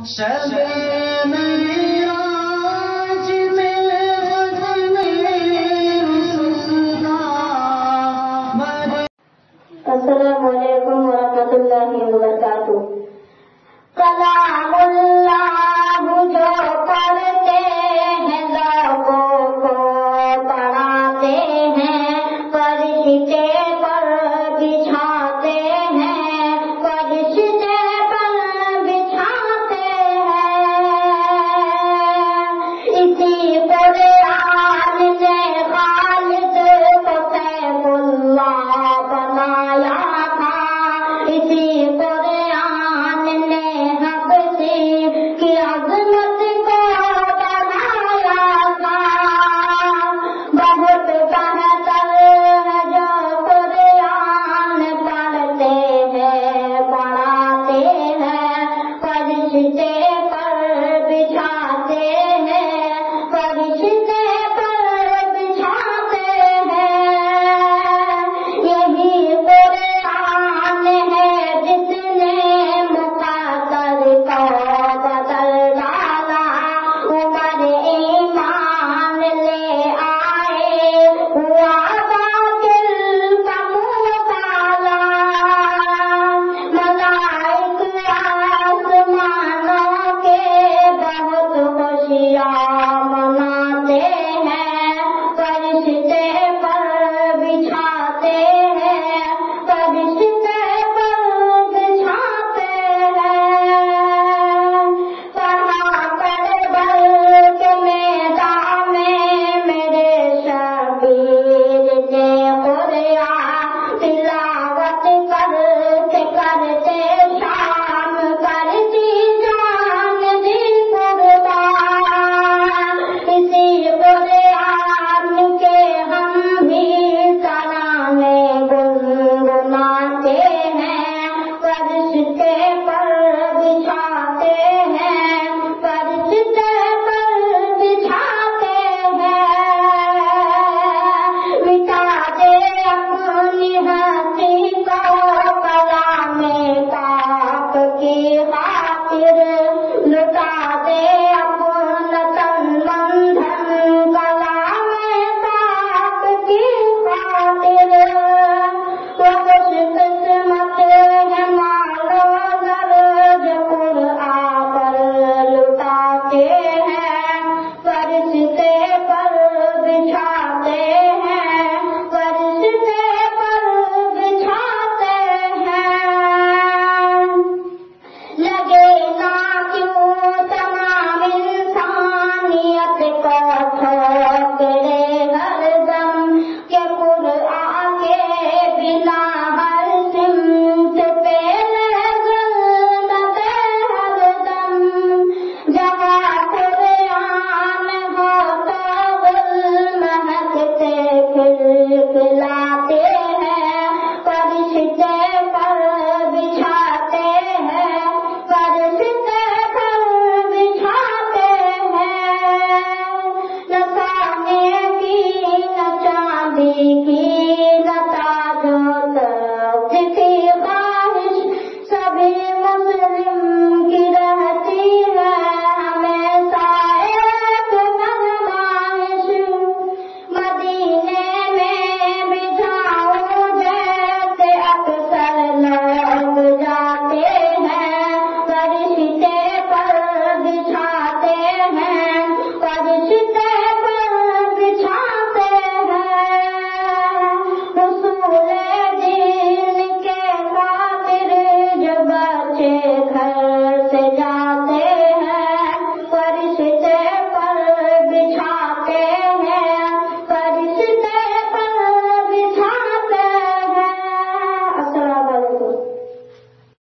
السلام علیکم ورحمۃ اللہ وبرکاتہ. کلام اللہ جو پڑھتے ہیں لوگوں کو پڑھاتے ہیں، فرشتے پر بچھاتے ہیں، فرشتے پر بچھاتے ہیں. اسی قرآن نے خالد کو سیف اللہ بنایا تھا، اسی قرآن نے حبشی کی عظمت کو بنایا تھا. بہت بہتر ہے جو قرآن پڑھتے ہیں پڑھاتے ہیں، فرشتے